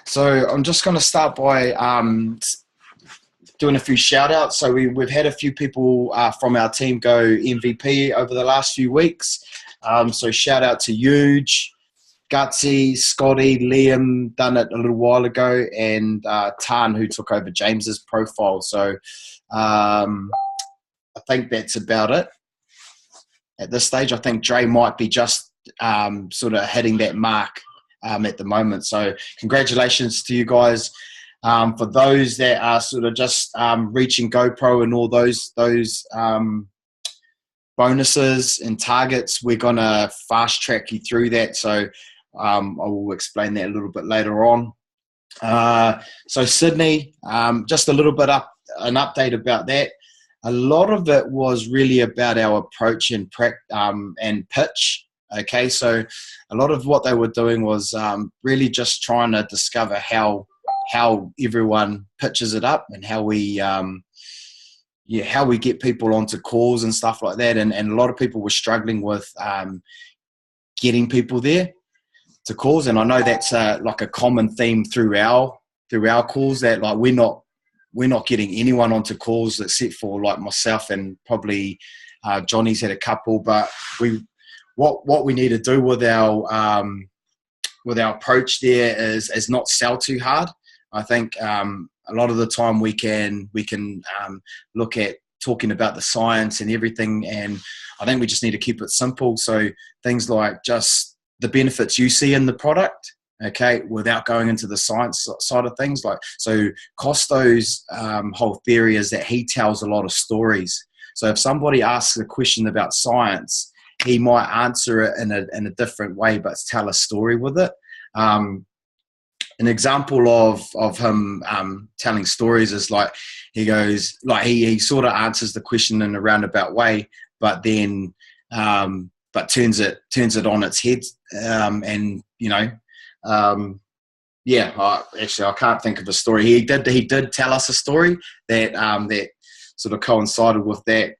So I'm just going to start by doing a few shout outs. So we've had a few people from our team go MVP over the last few weeks. So shout out to Huge, Gutsy, Scotty, Liam, done it a little while ago, and Tan, who took over James's profile. So I think that's about it at this stage. I think Dre might be just sort of hitting that mark at the moment. So congratulations to you guys. For those that are sort of just reaching GoPro and all those bonuses and targets, we're going to fast track you through that. So I will explain that a little bit later on. So Sydney, just a little bit an update about that. A lot of it was really about our approach and pitch. Okay, so a lot of what they were doing was really just trying to discover how everyone pitches it up and how we get people onto calls and stuff like that. And a lot of people were struggling with getting people there to calls. And I know that's like a common theme through our calls, that like we're not getting anyone onto calls except for like myself and probably Johnny's had a couple. But what we need to do with our approach there is not sell too hard. I think a lot of the time we can look at talking about the science and everything, and I think we just need to keep it simple. So things like just the benefits you see in the product, okay, without going into the science side of things. Like, so Costo's whole theory is that he tells a lot of stories. So if somebody asks a question about science, he might answer it in a different way, but tell a story with it. An example of him telling stories is like he goes, like he sort of answers the question in a roundabout way, but then turns it on its head, and actually I can't think of a story. He did tell us a story that sort of coincided with that.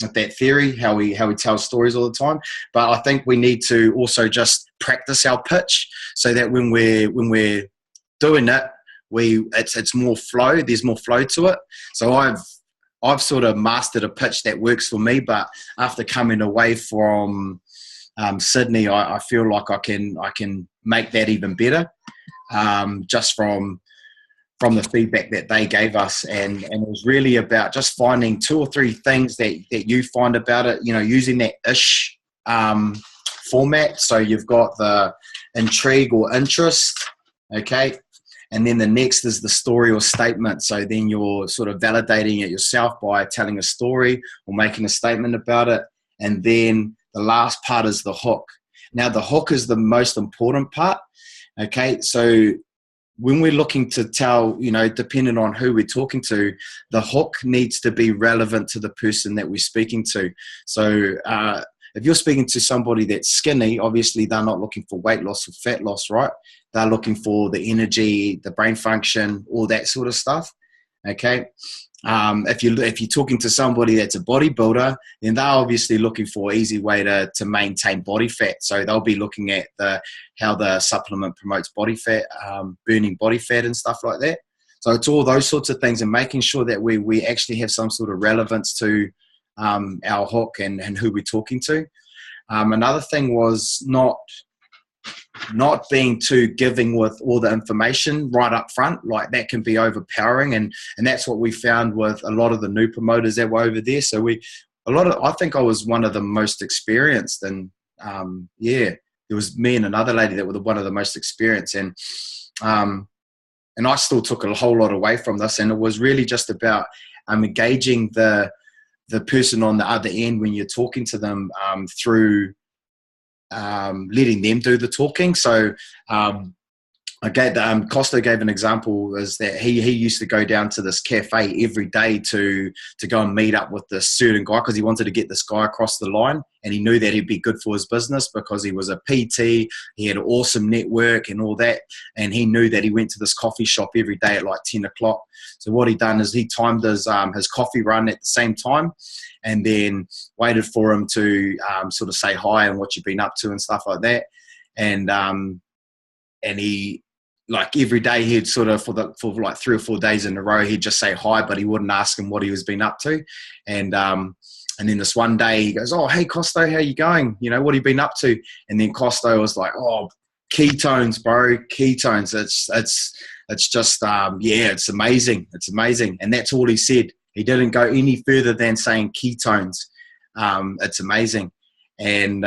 With that theory, how he tells stories all the time. But I think we need to also just practice our pitch so that when we're doing it, it's more flow. There's more flow to it. So I've sort of mastered a pitch that works for me. But after coming away from Sydney, I feel like I can make that even better, just from the feedback that they gave us. And it was really about just finding 2 or 3 things that you find about it, using that ish format. So you've got the intrigue or interest, okay? And then the next is the story or statement. So then you're sort of validating it yourself by telling a story or making a statement about it. And then the last part is the hook. Now the hook is the most important part, okay? So when we're looking to tell, depending on who we're talking to, the hook needs to be relevant to the person that we're speaking to. So if you're speaking to somebody that's skinny, obviously they're not looking for weight loss or fat loss, right? They're looking for the energy, the brain function, all that sort of stuff, okay? If you're talking to somebody that's a bodybuilder, then they're obviously looking for an easy way to maintain body fat. So they'll be looking at how the supplement promotes body fat, burning body fat and stuff like that. So it's all those sorts of things, and making sure that we actually have some sort of relevance to our hook and who we're talking to. Another thing was not being too giving with all the information right up front. Like that can be overpowering, and that's what we found with a lot of the new promoters that were over there. So I think I was one of the most experienced, and it was me and another lady that were one of the most experienced, and I still took a whole lot away from this. And it was really just about engaging the person on the other end when you're talking to them, through letting them do the talking. So Costa gave an example, is that he used to go down to this cafe every day to go and meet up with this certain guy, because he wanted to get this guy across the line, and he knew that he'd be good for his business because he was a PT, he had an awesome network and all that, and he knew that he went to this coffee shop every day at like 10 o'clock. So what he done is he timed his coffee run at the same time, and then waited for him to sort of say hi and what you've been up to and stuff like that. And he like every day he'd sort of for like 3 or 4 days in a row, he'd just say hi, but he wouldn't ask him what he was been up to. And then this one day he goes, "Oh, hey Costo, how you going? You know, what have you been up to?" And then Costo was like, "Oh, ketones, bro, ketones. It's just it's amazing. It's amazing." And that's all he said. He didn't go any further than saying ketones. It's amazing. And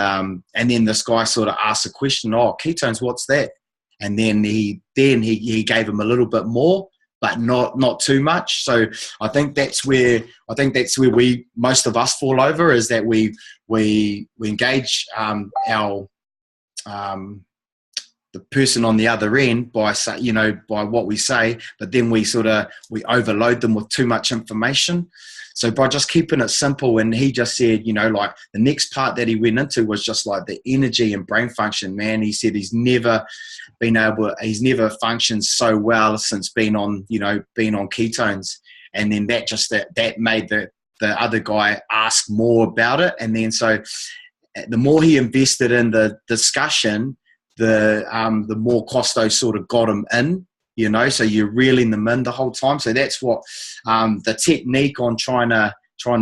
then this guy sort of asked a question, "Oh, ketones, what's that?" And then he gave him a little bit more, but not too much. So I think that's where we, most of us, fall over, is that we engage the person on the other end by what we say, but then we overload them with too much information. So by just keeping it simple, and he just said, like the next part that he went into was just like the energy and brain function, man. He said he's never functioned so well since being on ketones. And then that made the other guy ask more about it. And then so the more he invested in the discussion, the more Costo sort of got him in, so you're reeling them in the whole time. So that's what the technique on trying to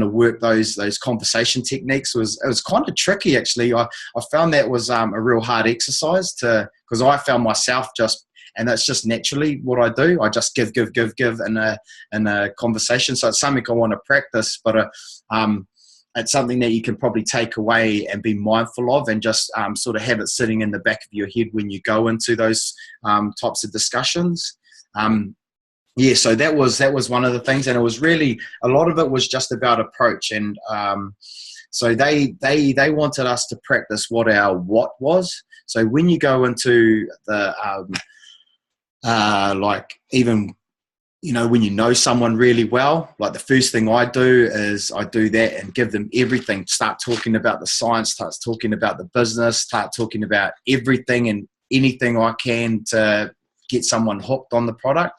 work those conversation techniques was. It was kind of tricky, actually. I found that was a real hard exercise because I found myself and that's just naturally what I do. I just give in a conversation. So it's something I want to practice, but it's something that you can probably take away and be mindful of, and just sort of have it sitting in the back of your head when you go into those types of discussions. So that was one of the things, and it was really, a lot of it was just about approach. And so they wanted us to practice what our what was. So when you go into the like, even when you know someone really well, like the first thing I do is I do that and give them everything. Start talking about the science, start talking about the business, start talking about everything and anything I can to get someone hooked on the product.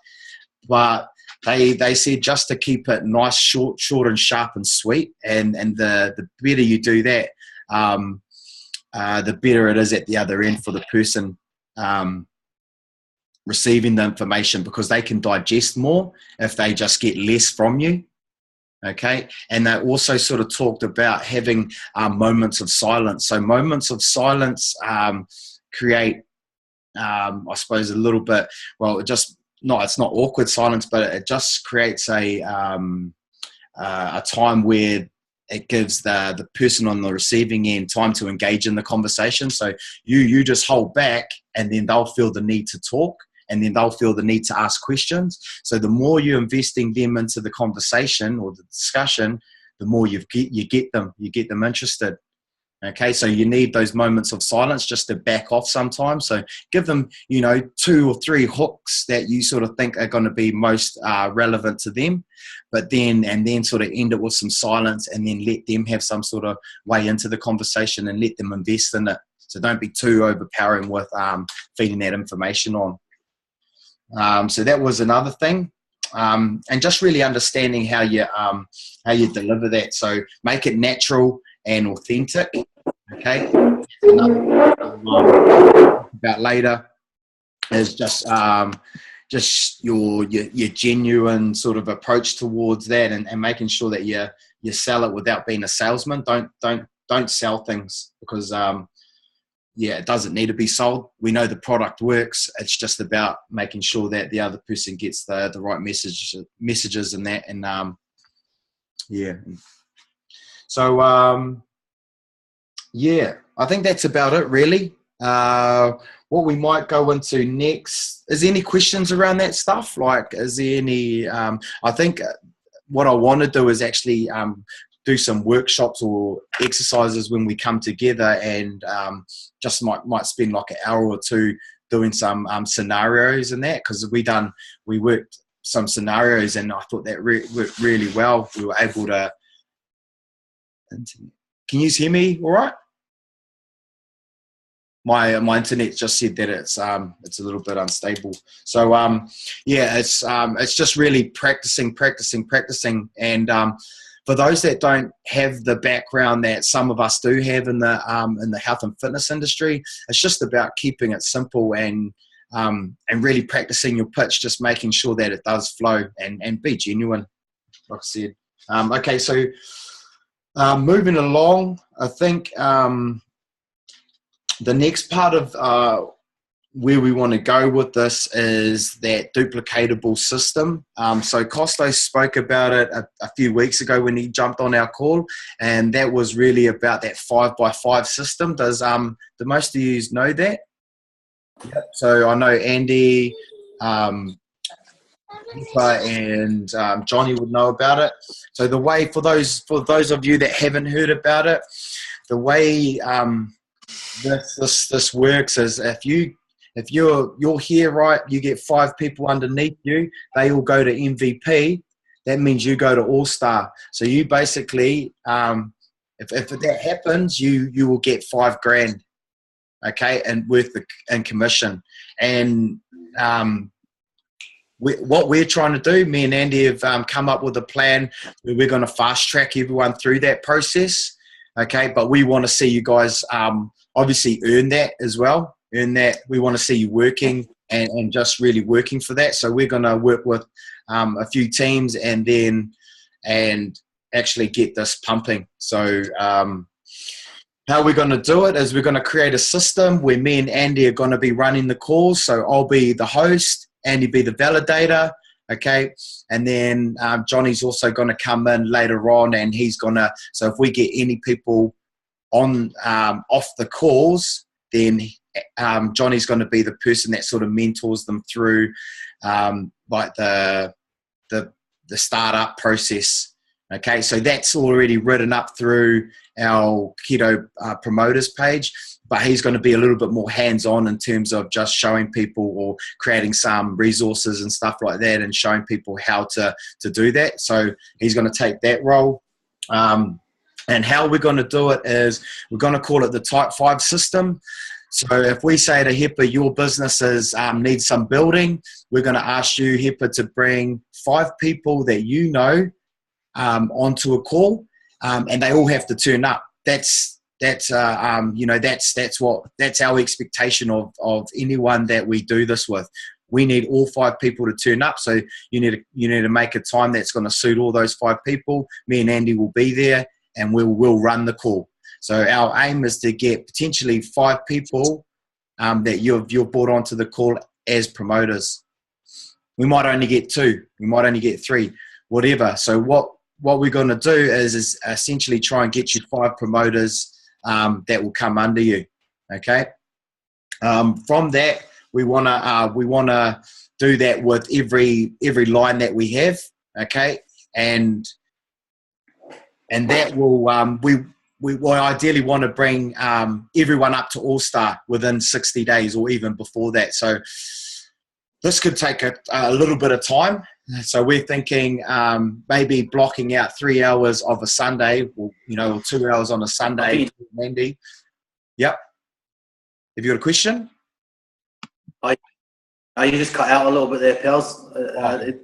But they said just to keep it nice, short and sharp and sweet. And the better you do that, the better it is at the other end for the person receiving the information, because they can digest more if they just get less from you. Okay. And they also sort of talked about having moments of silence. So moments of silence create, I suppose, a little bit, well, it's not awkward silence, but it just creates a time where it gives the person on the receiving end time to engage in the conversation. So you just hold back, and then they'll feel the need to talk, and then they'll feel the need to ask questions. So the more you're investing them into the conversation or the discussion, the more you get them interested. Okay, so you need those moments of silence just to back off sometimes. So give them, 2 or 3 hooks that you sort of think are going to be most relevant to them, and then sort of end it with some silence, and then let them have some sort of way into the conversation and let them invest in it. So don't be too overpowering with feeding that information on. So that was another thing. And just really understanding how you deliver that. So make it natural and authentic. Okay. Another about later is just your genuine sort of approach towards that, and making sure that you sell it without being a salesman. Don't sell things because it doesn't need to be sold. We know the product works. It's just about making sure that the other person gets the right messages and that. And So I think that's about it, really. What we might go into next, is there any questions around that stuff? Like, is there any, I think what I want to do is actually do some workshops or exercises when we come together, and just might spend like an hour or two doing some scenarios and that, because we worked some scenarios, and I thought that worked really well. We were able to, can you hear me all right? My internet just said that it's a little bit unstable. So it's just really practicing, and for those that don't have the background that some of us do have in the health and fitness industry, it's just about keeping it simple and and really practicing your pitch, just making sure that it does flow and be genuine, like I said. Okay, so moving along, I think the next part of where we want to go with this is that duplicatable system. So Costos spoke about it a few weeks ago when he jumped on our call, and that was really about that 5x5 system. Do most of you know that? Yep. So I know Andy, and Johnny would know about it. So the way, for those of you that haven't heard about it, the way this works is if you're here, right, you get 5 people underneath you, they all go to MVP. That means you go to All-Star. So you basically, if that happens, you will get $5,000, okay, and in commission. And what we're trying to do, me and Andy have come up with a plan where we're going to fast track everyone through that process, okay. But we want to see you guys obviously earn that as well. We want to see you working and just really working for that. So we're going to work with a few teams and actually get this pumping. So how we're going to do it is we're going to create a system where me and Andy are going to be running the calls. So I'll be the host, Andy be the validator, okay? And then Johnny's also going to come in later on, and he's going to, so if we get any people on off the calls, then Johnny's going to be the person that sort of mentors them through like the startup process. Okay, so that's already written up through our Keto promoters page, but he's going to be a little bit more hands-on in terms of just showing people or creating some resources and stuff like that and showing people how to do that. So he's going to take that role. And how we're going to do it is we're going to call it the Type 5 system. So if we say to HIPAA, your businesses need some building, we're going to ask you, HIPAA, to bring 5 people that you know onto a call, and they all have to turn up. That's our expectation of anyone that we do this with. We need all 5 people to turn up. So you need to make a time that's going to suit all those 5 people. Me and Andy will be there, and we'll run the call. So our aim is to get potentially 5 people that you've brought onto the call as promoters. We might only get 2. We might only get 3, whatever. So what we're going to do is essentially try and get you 5 promoters that will come under you. Okay. From that, we want to do that with every line that we have. Okay, and that will we will ideally want to bring everyone up to All-Star within 60 days or even before that. So this could take a little bit of time. So we're thinking maybe blocking out 3 hours of a Sunday, or 2 hours on a Sunday. Andy, yep. Have you got a question? You just cut out a little bit there, pals.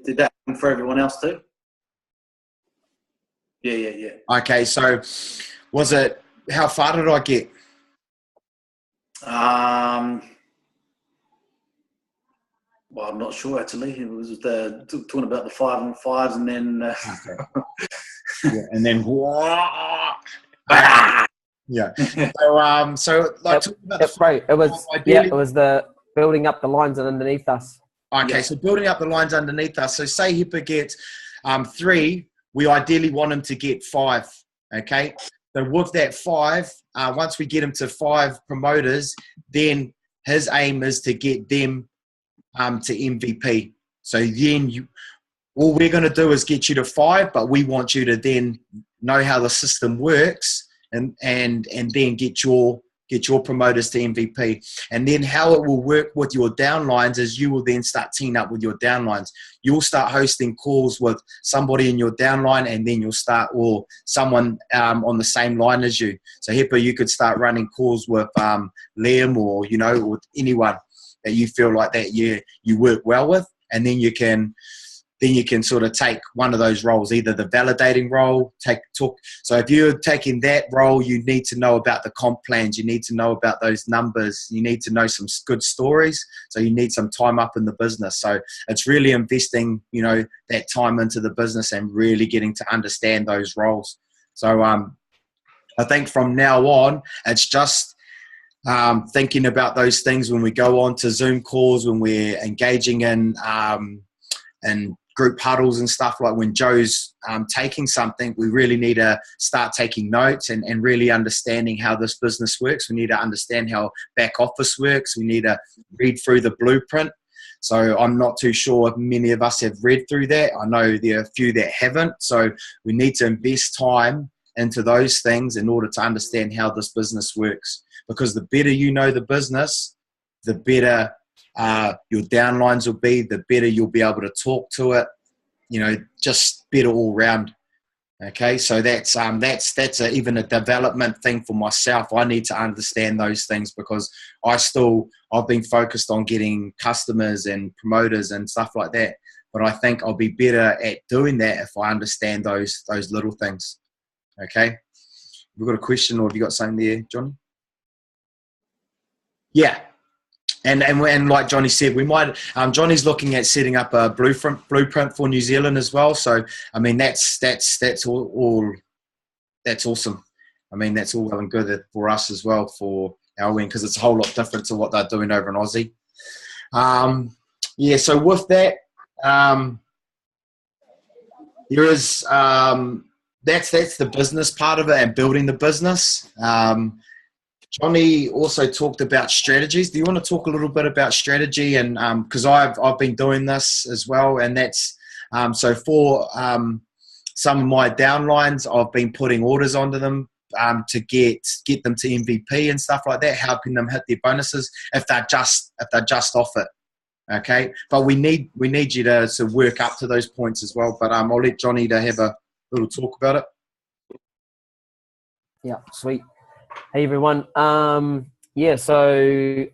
Did that happen for everyone else too? Yeah. Okay, so how far did I get? Well, I'm not sure actually. It was talking about the 5-on-5s, and then yeah, and then yeah. So like talking about right. It was the building up the lines underneath us. Okay, yeah. So building up the lines underneath us. So say HIPAA gets 3, we ideally want him to get 5. Okay, so with that 5, once we get him to 5 promoters, then his aim is to get them to MVP. So then all we're going to do is get you to 5, but we want you to then know how the system works and then get your promoters to MVP. And then how it will work with your downlines is you will then start teaming up with your downlines. You'll start hosting calls with somebody in your downline, and then you'll start, or someone on the same line as you. So HIPAA, you could start running calls with Liam or with anyone that you feel like that you work well with, and then you can then you can sort of take one of those roles, either the validating role, talk. So if you're taking that role, you need to know about the comp plans. You need to know about those numbers. You need to know some good stories. So you need some time up in the business. So it's really investing, you know, that time into the business and really getting to understand those roles. So I think from now on, it's just thinking about those things when we go on to Zoom calls, when we're engaging in group huddles and stuff. Like when Joe's taking something, we really need to start taking notes and really understanding how this business works. We need to understand how back office works. We need to read through the blueprint. So I'm not too sure if many of us have read through that. I know there are a few that haven't. So we need to invest time into those things in order to understand how this business works. Because the better you know the business, the better your downlines will be, the better you'll be able to talk to it, you know, just better all round. Okay, so that's even a development thing for myself. I need to understand those things because I've been focused on getting customers and promoters and stuff like that. But I think I'll be better at doing that if I understand those little things. Okay, we've got a question, or have you got something there, Johnny? Yeah. And like Johnny said, we might. Johnny's looking at setting up a blueprint for New Zealand as well. So I mean, that's all. That's awesome. I mean, that's all well and good for us as well for our win, because it's a whole lot different to what they're doing over in Aussie. Yeah. So with that, there is that's the business part of it and building the business. Johnny also talked about strategies. Do you want to talk a little bit about strategy? And because I've been doing this as well, and that's so for some of my downlines, I've been putting orders onto them to get them to MVP and stuff like that, helping them hit their bonuses if they're just off it. Okay, but we need you to work up to those points as well. But I'll let Johnny to have a little talk about it. Yeah, sweet. Hey everyone. Yeah, so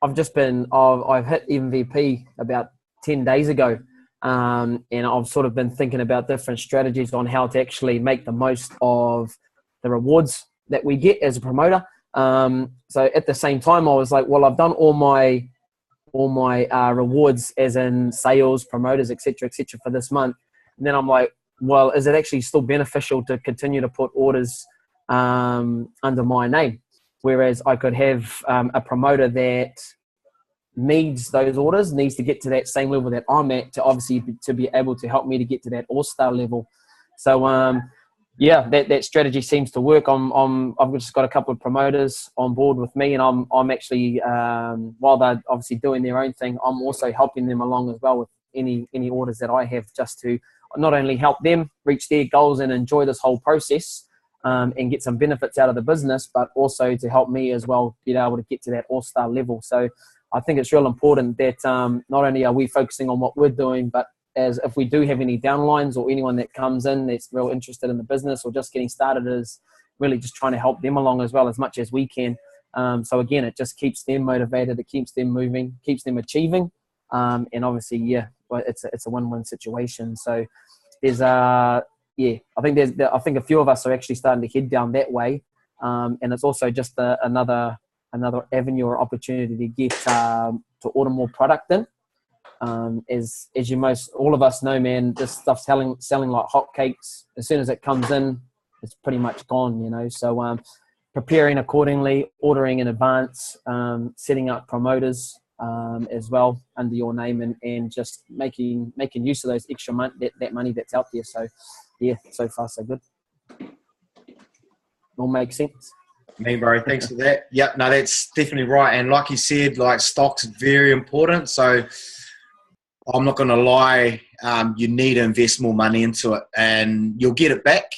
I've hit MVP about 10 days ago, and I've sort of been thinking about different strategies on how to actually make the most of the rewards that we get as a promoter. So at the same time, I was like, well, I've done all my rewards, as in sales, promoters, etc., for this month. And then I'm like, well, is it actually still beneficial to continue to put orders under my name, whereas I could have a promoter that needs those orders, needs to get to that same level that I'm at to be able to help me to get to that all-star level. So yeah, that strategy seems to work. I've just got a couple of promoters on board with me, and I'm actually while they're obviously doing their own thing, I'm also helping them along as well with any orders that I have, just to not only help them reach their goals and enjoy this whole process, and get some benefits out of the business, but also to help me as well be able to get to that all-star level. So I think it's real important that not only are we focusing on what we're doing, but as if we do have any downlines or anyone that comes in that's real interested in the business or just getting started, is really just trying to help them along as well as much as we can. So again, it just keeps them motivated, it keeps them moving, keeps them achieving. And obviously, yeah, it's a win-win situation. So there's yeah, I think a few of us are actually starting to head down that way, and it's also just another avenue or opportunity to get to order more product in. As all of us know, man, this stuff's selling like hotcakes. As soon as it comes in, it's pretty much gone, you know. So preparing accordingly, ordering in advance, setting up promoters as well under your name, and just making use of those extra that money that's out there. So yeah, so far so good. All makes sense. Me, bro. Thanks for that. Yep, no, that's definitely right. And like you said, like, stock's very important. So I'm not going to lie. You need to invest more money into it, and you'll get it back.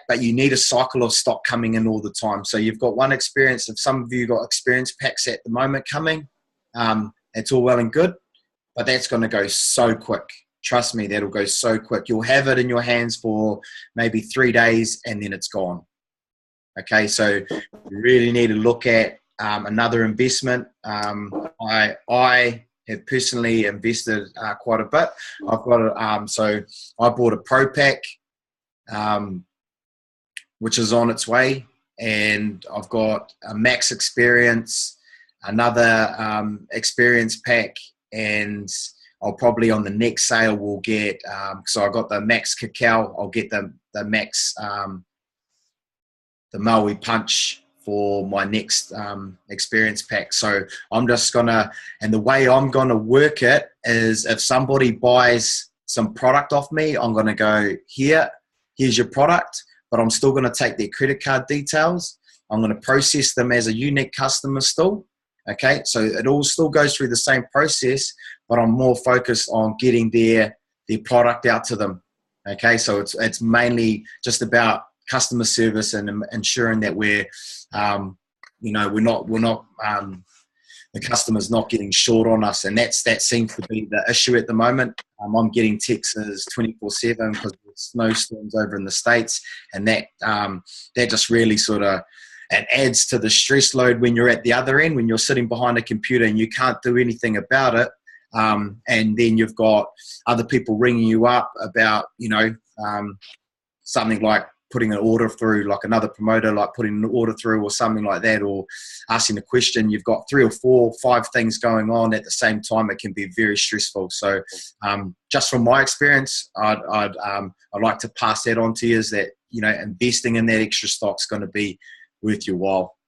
But you need a cycle of stock coming in all the time. So you've got one experience. If some of you got experience packs at the moment coming, it's all well and good, but that's going to go so quick. Trust me, that'll go so quick. You'll have it in your hands for maybe 3 days, and then it's gone. Okay, so you really need to look at another investment. I have personally invested quite a bit. I've got so I bought a Pro Pack, which is on its way, and I've got a Max Experience, another Experience Pack, and I'll probably on the next sale will get, so I got the Max Cacao, I'll get the Max, the Maui Punch for my next Experience Pack. So I'm just gonna, and the way I'm gonna work it is if somebody buys some product off me, I'm gonna go, here's your product, but I'm still gonna take their credit card details. I'm gonna process them as a unique customer still. Okay, so it all still goes through the same process, but I'm more focused on getting their product out to them. Okay, so it's mainly just about customer service and ensuring that we're not the customer's not getting short on us, and that seems to be the issue at the moment. I'm getting texts 24/7 because there's snowstorms over in the States, and that just really sort of, it adds to the stress load when you're at the other end, when you're sitting behind a computer and you can't do anything about it. And then you've got other people ringing you up about, something like putting an order through, like another promoter, like putting an order through or something like that, or asking a question. You've got 3 or 4, 5 things going on at the same time. It can be very stressful. So just from my experience, I'd like to pass that on to you, is that, investing in that extra stock's going to be worth your while.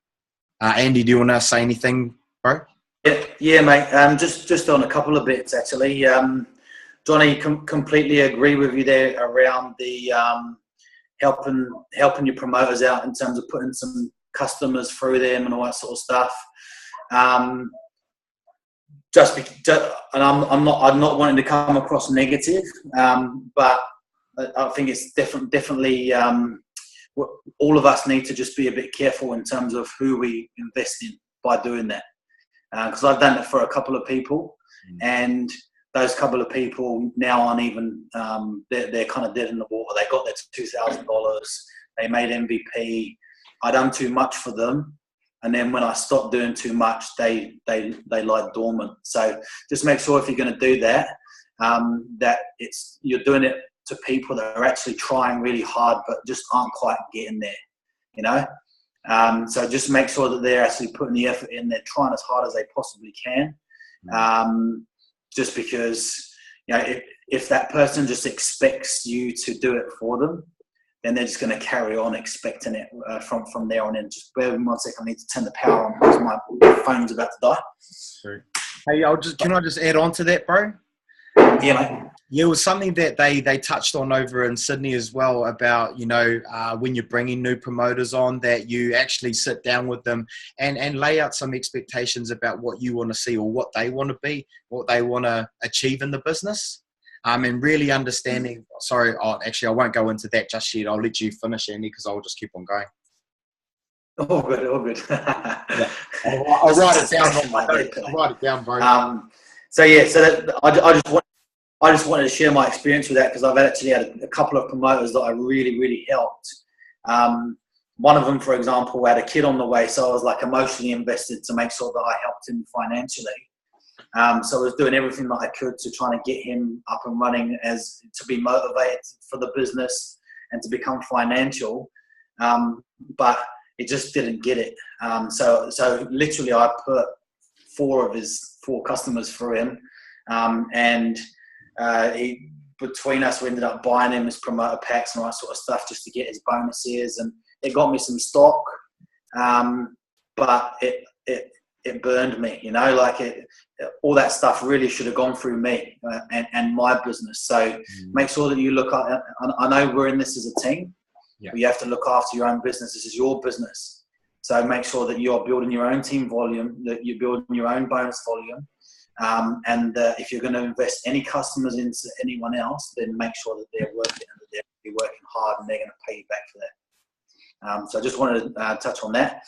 Andy, do you want to say anything, bro? Yeah, mate. Just on a couple of bits actually. Johnny, completely agree with you there around the helping your promoters out in terms of putting some customers through them and all that sort of stuff. And I'm not wanting to come across negative, but I think it's definitely. All of us need to just be a bit careful in terms of who we invest in by doing that. Because I've done it for a couple of people, and those couple of people now aren't even, they're kind of dead in the water. They got their $2,000, they made MVP. I done too much for them, and then when I stopped doing too much, they lie dormant. So just make sure if you're going to do that, that you're doing it to people that are actually trying really hard but just aren't quite getting there, so just make sure that they're actually putting the effort in, they're trying as hard as they possibly can, just because if that person just expects you to do it for them, then they're just going to carry on expecting it from there on in. Just bear with me 1 second, I need to turn the power on because my phone's about to die. Sorry. Hey, can I just add on to that, bro? Yeah, mate. Yeah, it was something that they touched on over in Sydney as well about, when you're bringing new promoters on, that you actually sit down with them and lay out some expectations about what you want to see or what they want to be, what they want to achieve in the business. And really understanding, sorry, actually, I won't go into that just yet. I'll let you finish, Andy, because I'll just keep on going. All good. Yeah. I'll write it down. I'll write it down, bro. I just wanted to share my experience with that because I've actually had a couple of promoters that I really, really helped. One of them, for example, had a kid on the way, so I was like emotionally invested to make sure that I helped him financially. So I was doing everything that I could to try to get him up and running, as to be motivated for the business and to become financial. But it just didn't get it. So literally I put 4 of his 4 customers through him, and between us, we ended up buying him his promoter packs and all that sort of stuff just to get his bonuses, and it got me some stock, but it burned me, all that stuff really should have gone through me and my business. So make sure that you look at, I know we're in this as a team, but you have to look after your own business. This is your business. So make sure that you're building your own team volume, that you're building your own bonus volume. And if you're going to invest any customers into anyone else, then make sure that they're working hard and they're going to pay you back for that. So I just wanted to touch on that.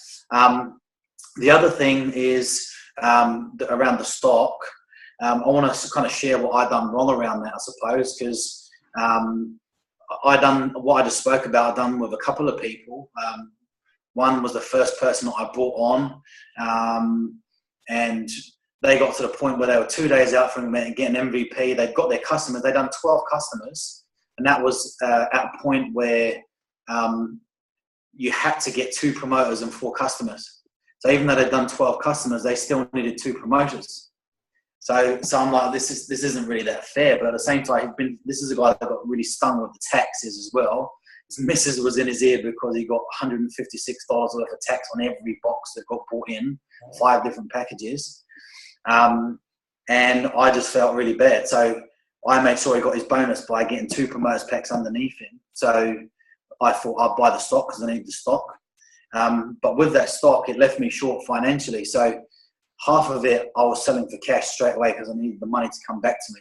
The other thing is around the stock. I want to kind of share what I done wrong around that, I suppose, because I done what I just spoke about. I done with a couple of people. One was the first person that I brought on, and they got to the point where they were 2 days out from getting MVP. They'd got their customers. They'd done 12 customers. And that was at a point where you had to get 2 promoters and 4 customers. So even though they'd done 12 customers, they still needed 2 promoters. So I'm like, this isn't really that fair. But at the same time, this is a guy that got really stung with the taxes as well. His missus was in his ear because he got $156 worth of tax on every box that got bought in, 5 different packages. And I just felt really bad. So I made sure he got his bonus by getting 2 promoters packs underneath him. So I thought I'd buy the stock because I need the stock. But with that stock, it left me short financially. So half of it I was selling for cash straight away because I needed the money to come back to me.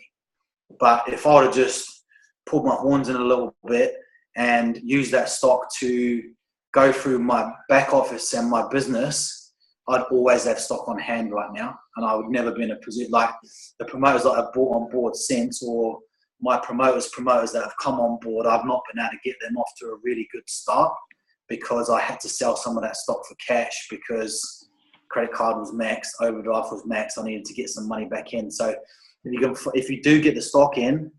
But if I would have just pulled my horns in a little bit and used that stock to go through my back office and my business, I'd always have stock on hand right now. And I would never be in a position like the promoters that I've brought on board since, or my promoters that have come on board, I've not been able to get them off to a really good start because I had to sell some of that stock for cash because credit card was maxed, overdraft was maxed. I needed to get some money back in. So if you do get the stock in,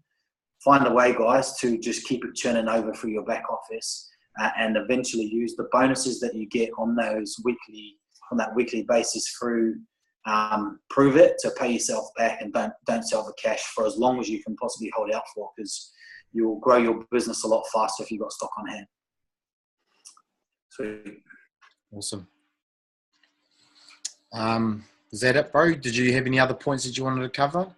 find a way, guys, to just keep it churning over through your back office and eventually use the bonuses that you get on that weekly basis through Prove It to pay yourself back, and don't sell for cash for as long as you can possibly hold out for, because you'll grow your business a lot faster if you've got stock on hand. Sweet. Awesome. Is that it, bro? Did you have any other points that you wanted to cover?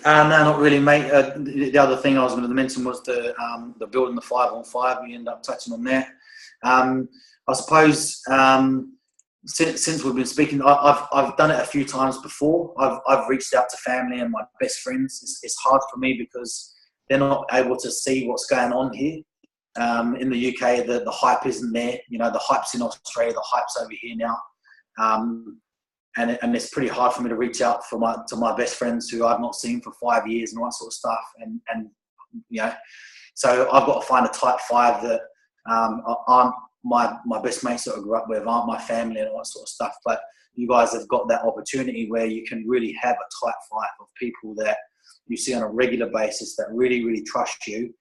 No, not really, mate. The other thing I was going to mention was the building the 5-on-5. We end up touching on that. I suppose since we've been speaking, I've done it a few times before. I've reached out to family and my best friends. It's hard for me because they're not able to see what's going on here. In the UK, the hype isn't there. You know, the hype's in Australia, the hype's over here now. And it's pretty hard for me to reach out to my best friends who I've not seen for 5 years and all that sort of stuff. And you know, so I've got to find a type 5 that aren't my best mates that I grew up with, aren't my family and all that sort of stuff. But you guys have got that opportunity where you can really have a type 5 of people that you see on a regular basis that really, really trust you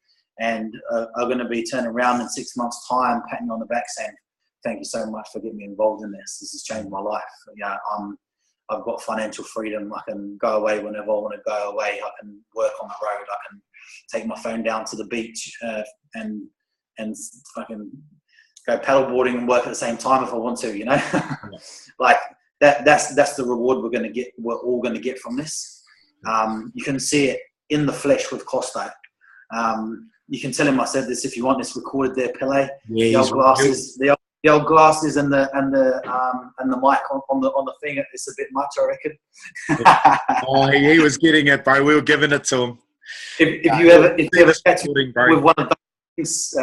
and are going to be turning around in 6 months' time, patting you on the back saying, "Thank you so much for getting me involved in this. This has changed my life. You know, I've got financial freedom. I can go away whenever I want to go away. I can work on the road. I can take my phone down to the beach and fucking go paddleboarding and work at the same time if I want to. You know, like that's the reward we're going to get. We're all going to get from this. You can see it in the flesh with Costo. You can tell him I said this if you want this recorded there, Pele. Yeah, the old glasses, the old glasses and the mic on the thing. It's a bit much, I reckon. Oh, he was getting it, bro. We were giving it to him. If you ever catch me with one of those,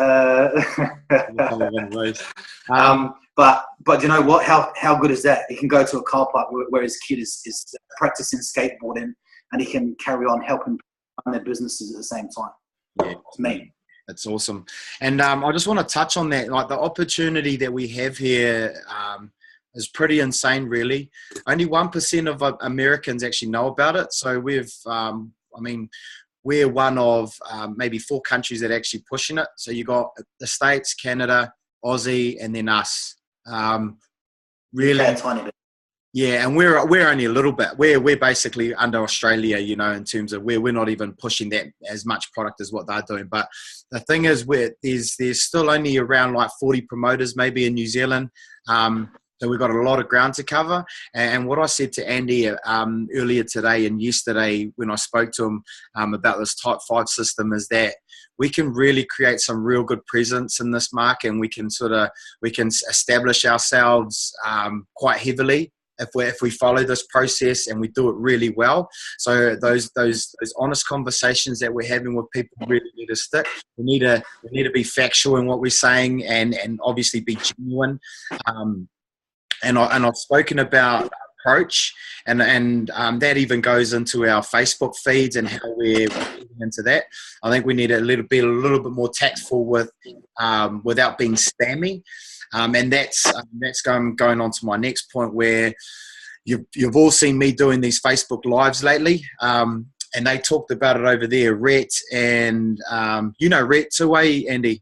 but you know what? How good is that? He can go to a car park where his kid is practicing skateboarding, and he can carry on helping run their businesses at the same time. Yeah, it's me. That's awesome. And I just want to touch on that. Like the opportunity that we have here is pretty insane, really. Only 1% of Americans actually know about it. So we've, we're one of maybe 4 countries that are actually pushing it. So you got the States, Canada, Aussie, and then us. Really, a tiny bit. Yeah, and we're only a little bit. We're basically under Australia, you know, in terms of we're not even pushing that as much product as what they're doing. But the thing is, there's still only around like 40 promoters maybe in New Zealand. So we've got a lot of ground to cover. And what I said to Andy earlier today and yesterday when I spoke to him about this Type 5 system is that we can really create some real good presence in this market, and we can establish ourselves quite heavily if we follow this process and we do it really well. So those honest conversations that we're having with people really need to stick. We need to be factual in what we're saying and obviously be genuine. And I've spoken about approach, and that even goes into our Facebook feeds and how we're into that. I think we need a little bit more tactful with without being spammy. And that's going on to my next point where, you've all seen me doing these Facebook Lives lately. And they talked about it over there, Rhett, and Rhett too, Andy?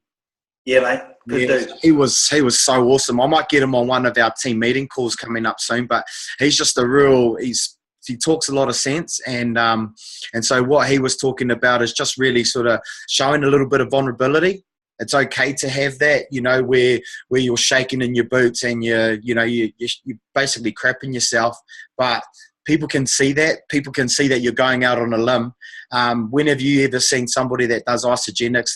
Yeah, mate. Good dude. He was so awesome. I might get him on one of our team meeting calls coming up soon, but he's just he talks a lot of sense, and so what he was talking about is just really sort of showing a little bit of vulnerability. It's okay to have that, where you're shaking in your boots and you're basically crapping yourself, but people can see that. People can see that you're going out on a limb. When have you ever seen somebody that does isogenics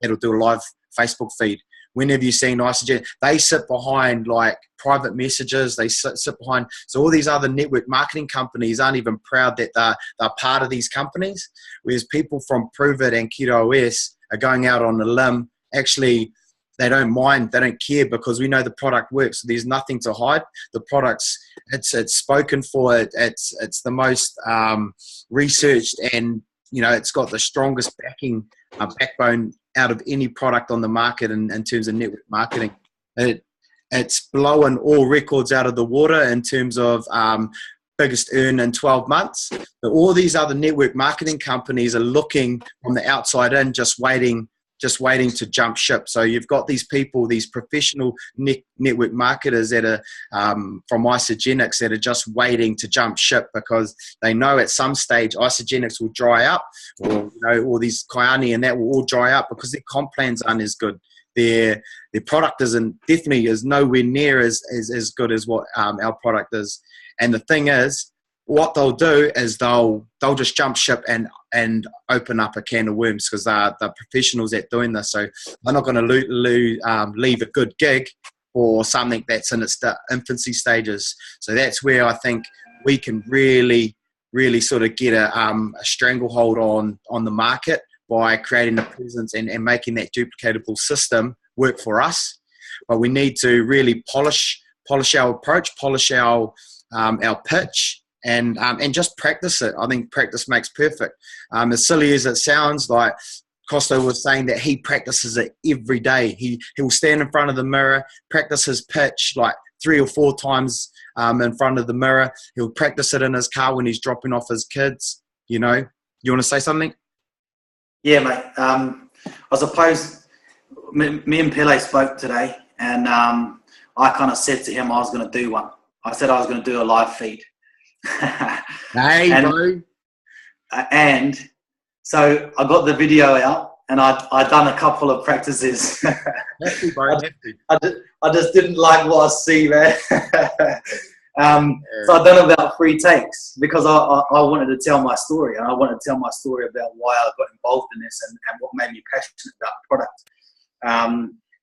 that'll do a live Facebook feed? When have you seen isogenics? They sit behind like private messages. They sit behind. So all these other network marketing companies aren't even proud that they're part of these companies. Whereas people from Prove It and Keto OS are going out on a limb. Actually, they don't mind. They don't care because we know the product works. So there's nothing to hide. The product's it's spoken for. It's the most researched, and it's got the strongest backbone out of any product on the market in terms of network marketing. It's blowing all records out of the water in terms of biggest earn in 12 months. But all these other network marketing companies are looking from the outside in, just waiting to jump ship. So you've got these people, these professional network marketers that are from Isogenics that are just waiting to jump ship because they know at some stage Isogenics will dry up, or all these Kyani and that will all dry up because their comp plans aren't as good. Their product definitely is nowhere near as good as what our product is. And the thing is, what they'll do is they'll just jump ship and open up a can of worms because they're professionals at doing this. So they're not going to leave a good gig for something that's in its infancy stages. So that's where I think we can really, really sort of get a stranglehold on the market by creating a presence and making that duplicatable system work for us. But we need to really polish our approach, polish our pitch, and just practice it. I think practice makes perfect. As silly as it sounds, like Costo was saying that he practices it every day. He will stand in front of the mirror, practice his pitch like 3 or 4 times in front of the mirror. He'll practice it in his car when he's dropping off his kids. You want to say something? Yeah, mate. I suppose me and Pele spoke today, and I kind of said to him I was going to do one. I said I was going to do a live feed. Hey, bro. And so I got the video out, and I'd done a couple of practices. Hefty, bro. I just didn't like what I see, man. So I've done about 3 takes because I wanted to tell my story, and I wanted to tell my story about why I got involved in this and what made me passionate about the product.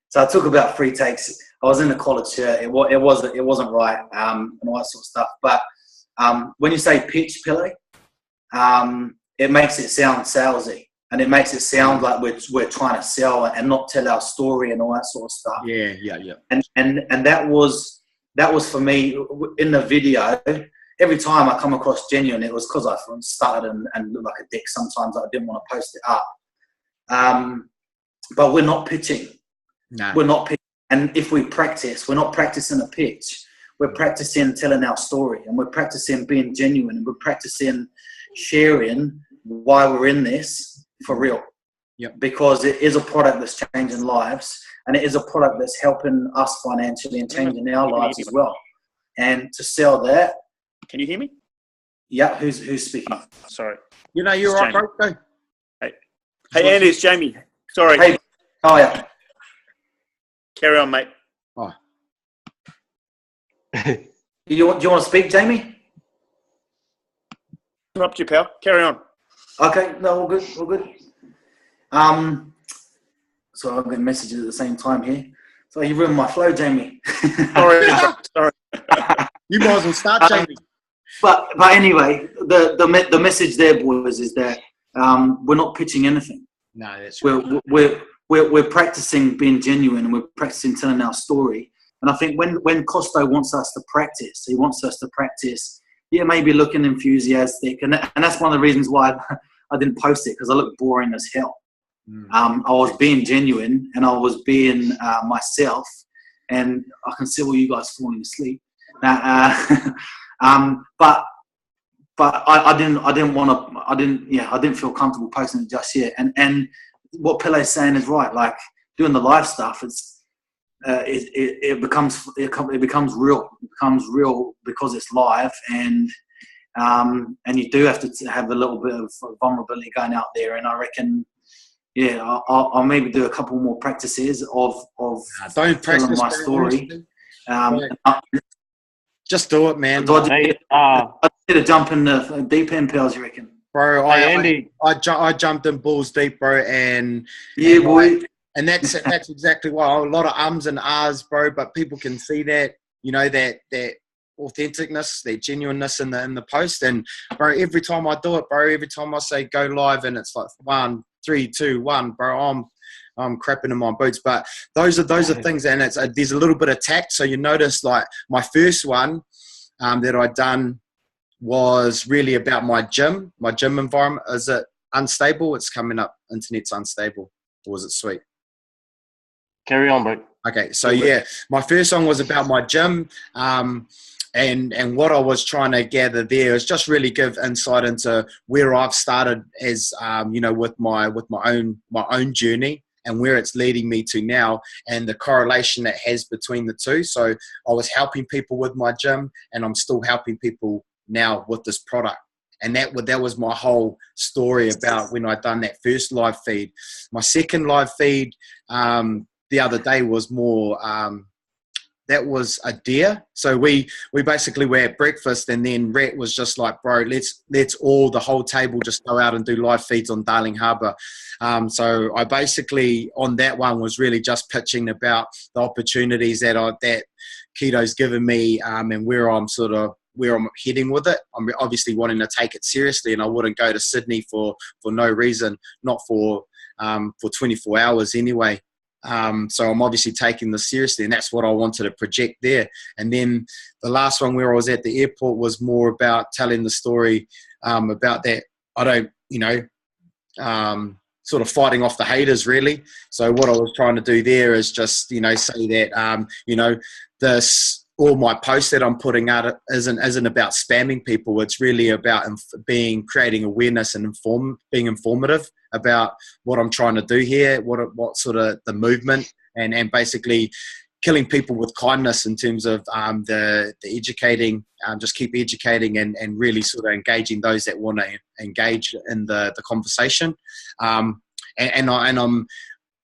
So I took about 3 takes. I was in a collared shirt. It wasn't right, and all that sort of stuff. But when you say pitch, Pele, it makes it sound salesy, and it makes it sound like we're trying to sell and not tell our story and all that sort of stuff. Yeah. And that was for me in the video. Every time I come across genuine, it was because I started and looked like a dick sometimes. I didn't want to post it up. But we're not pitching. No. We're not pitching. And if we practice, we're not practicing a pitch. We're practicing telling our story, and we're practicing being genuine, and we're practicing sharing why we're in this for real. Yep. Because it is a product that's changing lives, and it is a product that's helping us financially and changing our lives as well. And to sell that. Can you hear me? Yeah, who's speaking? Oh, sorry. You're right, bro. Hey, Andy, it's Jamie. Sorry. Hey. Oh, yeah. Carry on, mate. Oh. Do you want to speak, Jamie? Interrupt you, pal. Carry on. Okay, no, all good. So I'm getting messages at the same time here. So you ruined my flow, Jamie. Sorry. You might as well start, Jamie. But anyway, the message there, boys, is that we're not pitching anything. No, that's right. We're practicing being genuine, and we're practicing telling our story. And I think when Costo wants us to practice, he wants us to practice, maybe looking enthusiastic. And that's one of the reasons why I didn't post it, because I looked boring as hell. I was being genuine, and I was being myself. And I can see all you guys falling asleep. But I didn't feel comfortable posting it just yet. And what Pele's saying is right. Like doing the live stuff, it becomes real. It becomes real because it's live, and you do have to have a little bit of vulnerability going out there. And I reckon, yeah, I'll maybe do a couple more practices of don't telling practice my story. Just do it, man. I need to jump in the deep end, pals, you reckon? Bro, Andy. I jumped in balls deep, bro, and boy. And that's exactly why a lot of ums and ahs, bro. But people can see that, that authenticness, that genuineness in the post. And bro, every time I do it, bro, every time I say go live, and it's like 1, 3, 2, 1, bro, I'm crapping in my boots. But those are things, and there's a little bit of tact. So you notice, like my first one that I done was really about my gym environment. Is it unstable? It's coming up. Internet's unstable, or was it sweet? Carry on, bro. Okay, so yeah, my first song was about my gym, and what I was trying to gather there is just really give insight into where I've started as with my own journey and where it's leading me to now, and the correlation that has between the two. So I was helping people with my gym, and I'm still helping people now with this product. And that was my whole story about when I done that first live feed. My second live feed the other day was more that was a deer. So we basically were at breakfast, and then Rhett was just like, bro, let's all, the whole table, just go out and do live feeds on Darling Harbour. So I basically on that one was really just pitching about the opportunities that Keto's given me, and where I'm heading with it. I'm obviously wanting to take it seriously, and I wouldn't go to Sydney for no reason, not for 24 hours anyway. So I'm obviously taking this seriously, and that's what I wanted to project there. And then the last one where I was at the airport was more about telling the story about that. I don't, sort of fighting off the haters, really. So what I was trying to do there is just, say that, all my posts that I'm putting out isn't about spamming people. It's really about creating awareness and being informative about what I'm trying to do here, what sort of the movement, and basically killing people with kindness in terms of the educating, just keep educating and really sort of engaging those that want to engage in the conversation. I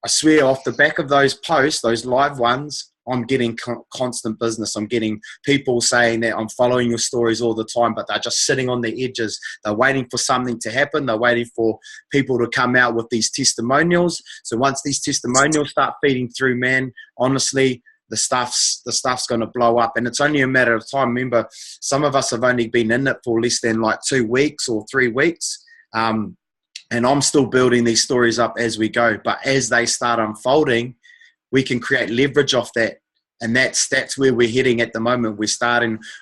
swear off the back of those posts, those live ones, I'm getting constant business. I'm getting people saying that I'm following your stories all the time, but they're just sitting on the edges. They're waiting for something to happen. They're waiting for people to come out with these testimonials. So once these testimonials start feeding through, man, honestly, the stuff's going to blow up, and it's only a matter of time. Remember, some of us have only been in it for less than like 2 weeks or 3 weeks. And I'm still building these stories up as we go. But as they start unfolding, we can create leverage off that. And that's where we're heading at the moment.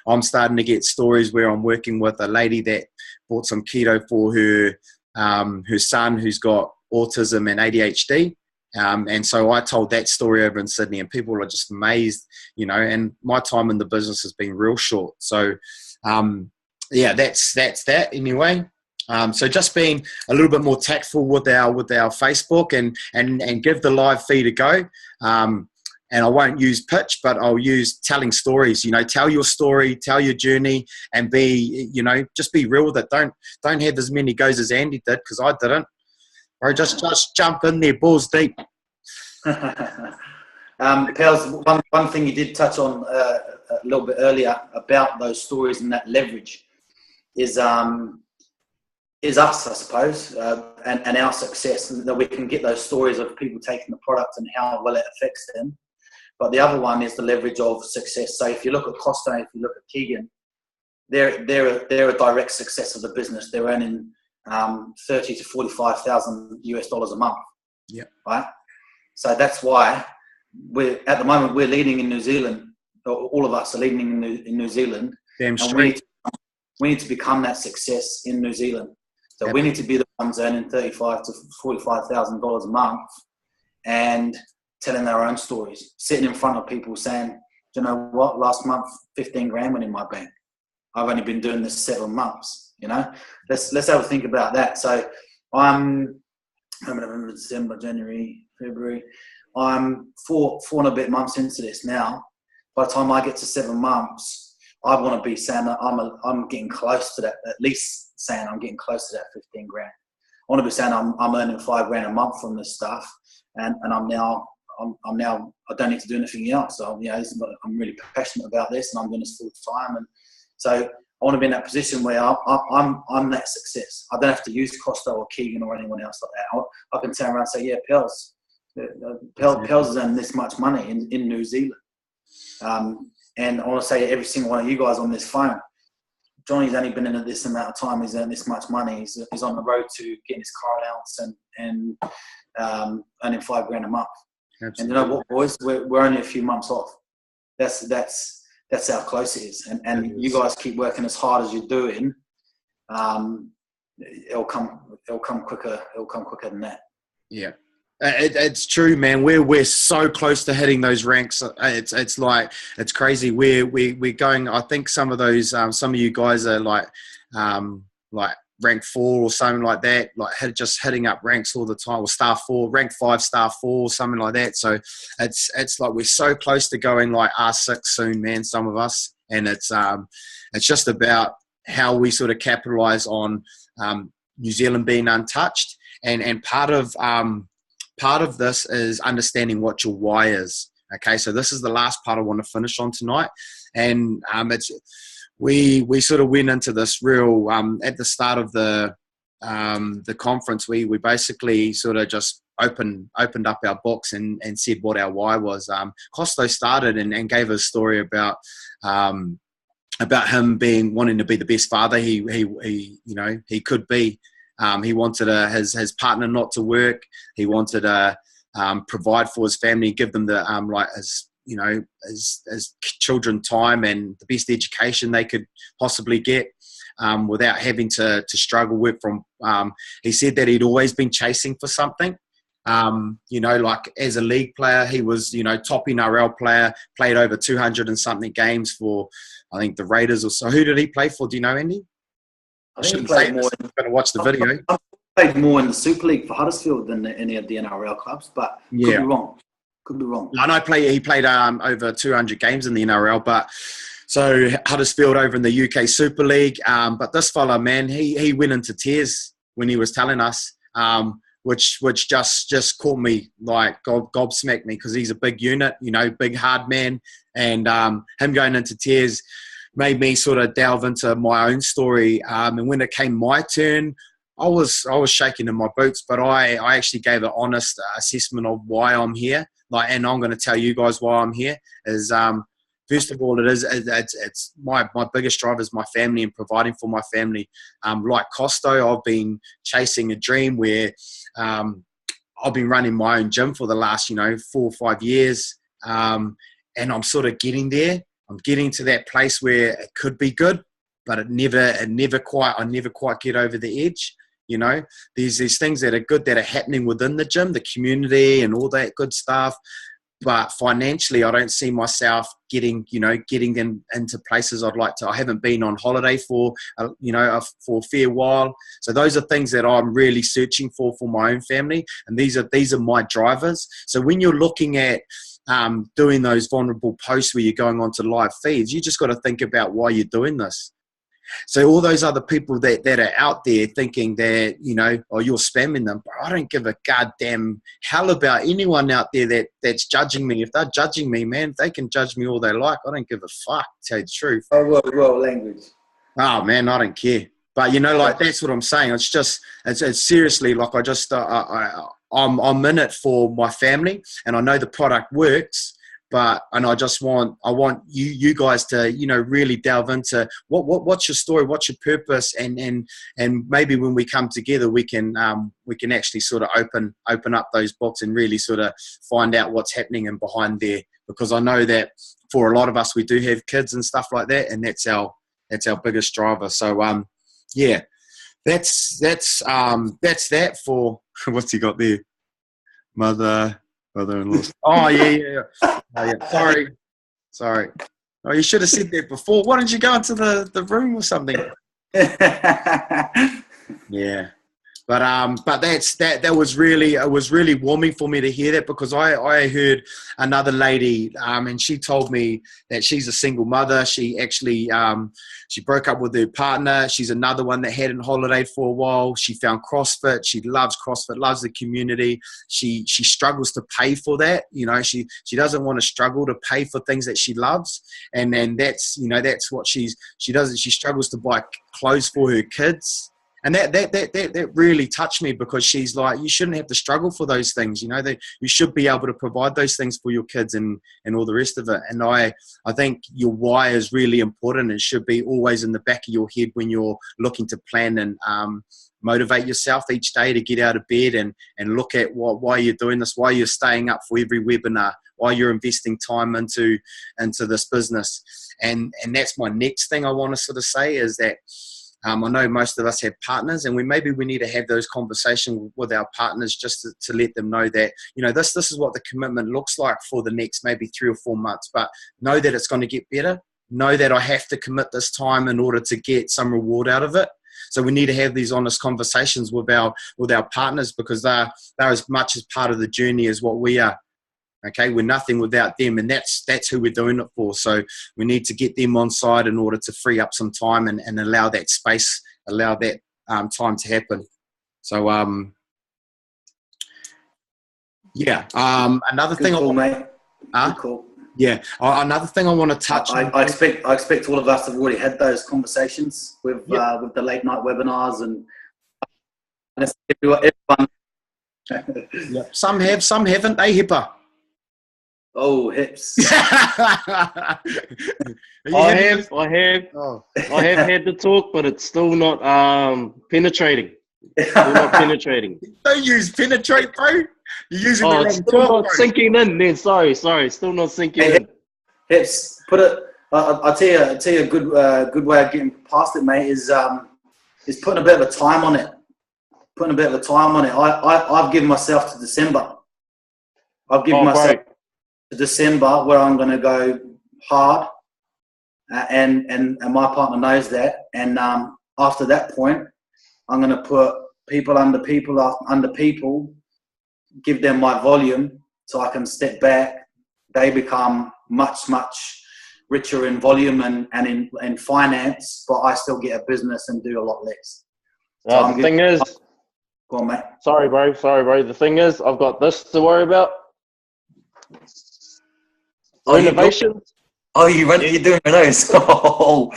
I'm starting to get stories where I'm working with a lady that bought some keto for her son who's got autism and ADHD. And so I told that story over in Sydney, and people are just amazed, and my time in the business has been real short. So, that's that anyway. So just being a little bit more tactful with our Facebook and give the live feed a go. And I won't use pitch, but I'll use telling stories. Tell your story, tell your journey, and just be real with it. Don't have as many goes as Andy did, because I didn't. Bro, just jump in there, balls deep. Pels, one thing you did touch on a little bit earlier about those stories and that leverage is us, I suppose, and our success, and that we can get those stories of people taking the product and how well it affects them. But the other one is the leverage of success. So if you look at Costa, if you look at Keegan, they're a direct success as a business. They're earning $30,000 to $45,000 a month. Yeah. Right. So that's why at the moment we're leading in New Zealand. All of us are leading in New Zealand. Damn straight. We need to become that success in New Zealand. So we need to be the ones earning $35,000 to $45,000 a month and telling their own stories, sitting in front of people saying, "Do you know what? Last month, 15 grand went in my bank." I've only been doing this 7 months. You know, let's have a think about that. So I'm November, December, January, February. I'm four and a bit months into this now. By the time I get to 7 months, I want to be saying that I'm getting close to that. At least saying I'm getting close to that 15 grand. I want to be saying I'm earning $5 grand a month from this stuff, and I'm now I don't need to do anything else. So I'm really passionate about this, and I'm doing this full time. And so I want to be in that position where I'm that success. I don't have to use Costa or Keegan or anyone else like that. I can turn around and say, yeah, Pels is earning this much money in New Zealand. And I want to say to every single one of you guys on this phone, Johnny's only been in it this amount of time. He's earned this much money. He's on the road to getting his car allowance and earning $5 grand a month. Absolutely. And you know what, boys? We're only a few months off. That's how close it is. And you guys keep working as hard as you're doing. It'll come quicker. It'll come quicker than that. Yeah. It's true, man. We're so close to hitting those ranks. It's like it's crazy. We're going. I think some of those some of you guys are like rank 4 or something like that. Like just hitting up ranks all the time, or star 4, rank 5, star 4, something like that. So it's like we're so close to going like R6 soon, man. Some of us, and it's just about how we sort of capitalize on New Zealand being untouched, and part of this is understanding what your why is. Okay, so this is the last part I want to finish on tonight, and we sort of went into this real at the start of the conference. We basically sort of just opened up our books and said what our why was. Costo started and gave a story about him wanting to be the best father he could be. He wanted his partner not to work. He wanted to provide for his family, give them the his children time and the best education they could possibly get without having to struggle with. He said that he'd always been chasing for something. Like as a league player, he was top NRL player, played over 200 and something games for I think the Raiders or so. Who did he play for? Do you know, Andy? I think he played more. I'm going to watch the video. I played more in the Super League for Huddersfield than any of the NRL clubs, but could be wrong. I know he played over 200 games in the NRL, but so Huddersfield over in the UK Super League. But this fella, man, he went into tears when he was telling us, which just caught me like gobsmacked me, because he's a big unit, big hard man, and him going into tears made me sort of delve into my own story. And when it came my turn, I was shaking in my boots, but I actually gave an honest assessment of why I'm here. And I'm going to tell you guys why I'm here. Is first of all, it's my biggest drive is my family and providing for my family. Like Costo, I've been chasing a dream where I've been running my own gym for the last 4 or 5 years, and I'm sort of getting there. I'm getting to that place where it could be good, but I never quite get over the edge. There's these things that are good that are happening within the gym, the community and all that good stuff. But financially, I don't see myself getting them into places I'd like to. I haven't been on holiday for a fair while. So those are things that I'm really searching for my own family. And these are my drivers. So when you're looking at doing those vulnerable posts where you're going onto live feeds, you just got to think about why you're doing this. So all those other people that are out there thinking that, you're spamming them, but I don't give a goddamn hell about anyone out there that's judging me. If they're judging me, man, they can judge me all they like. I don't give a fuck, to tell you the truth. Oh, well, language. Oh, man, I don't care. But, that's what I'm saying. It's just, it's seriously, like I just, I'm in it for my family, and I know the product works, and I want you guys to, really delve into what's your story, what's your purpose, and maybe when we come together, we can actually sort of open up those books and really sort of find out what's happening and behind there, because I know that for a lot of us, we do have kids and stuff like that, and that's our biggest driver. So yeah, that's that for what's he got there, mother-in-law. Oh yeah. Oh, yeah. Sorry. Oh, you should have said that before. Why didn't you go into the room or something? Yeah. But that was really, it was really warming for me to hear that, because I heard another lady, and she told me that she's a single mother. She actually she broke up with her partner. She's another one that hadn't holidayed for a while. She found CrossFit. She loves CrossFit, loves the community. She struggles to pay for that. She doesn't want to struggle to pay for things that she loves, and that's that's what she does. She struggles to buy clothes for her kids. And that really touched me, because she's like, you shouldn't have to struggle for those things. That you should be able to provide those things for your kids and all the rest of it. And I think your why is really important. It should be always in the back of your head when you're looking to plan and motivate yourself each day to get out of bed and look at why you're doing this, why you're staying up for every webinar, why you're investing time into this business. And that's my next thing I want to sort of say is that I know most of us have partners, and we need to have those conversations with our partners just to let them know that, this is what the commitment looks like for the next maybe 3 or 4 months, but know that it's going to get better. Know that I have to commit this time in order to get some reward out of it. So we need to have these honest conversations with our partners, because they're as much as part of the journey as what we are. Okay, we're nothing without them, and that's who we're doing it for. So we need to get them on side in order to free up some time and allow that space, allow that time to happen. So another Good thing. Call, mate. Good call. Yeah, another thing I want to touch. I expect all of us have already had those conversations with the late night webinars and everyone. Yeah. Some have, some haven't. Hipper. Oh, hips. I have had the talk, but it's still not penetrating. Still not penetrating. Don't use penetrate, bro. You're using the wrong it's still talk, not bro. sinking in. Then sorry, still not sinking in. Hips. Put it. I'll tell you a good way of getting past it, mate. Is putting a bit of a time on it. I've given myself to December. I've given myself to December where I'm going to go hard, and my partner knows that. And after that point, I'm going to put people under people, give them my volume so I can step back. They become much richer in volume and in finance, but I still get a business and do a lot less. So the thing is, go on, mate. Sorry, bro. The thing is, I've got this to worry about. Renovations. You're doing those. Oh.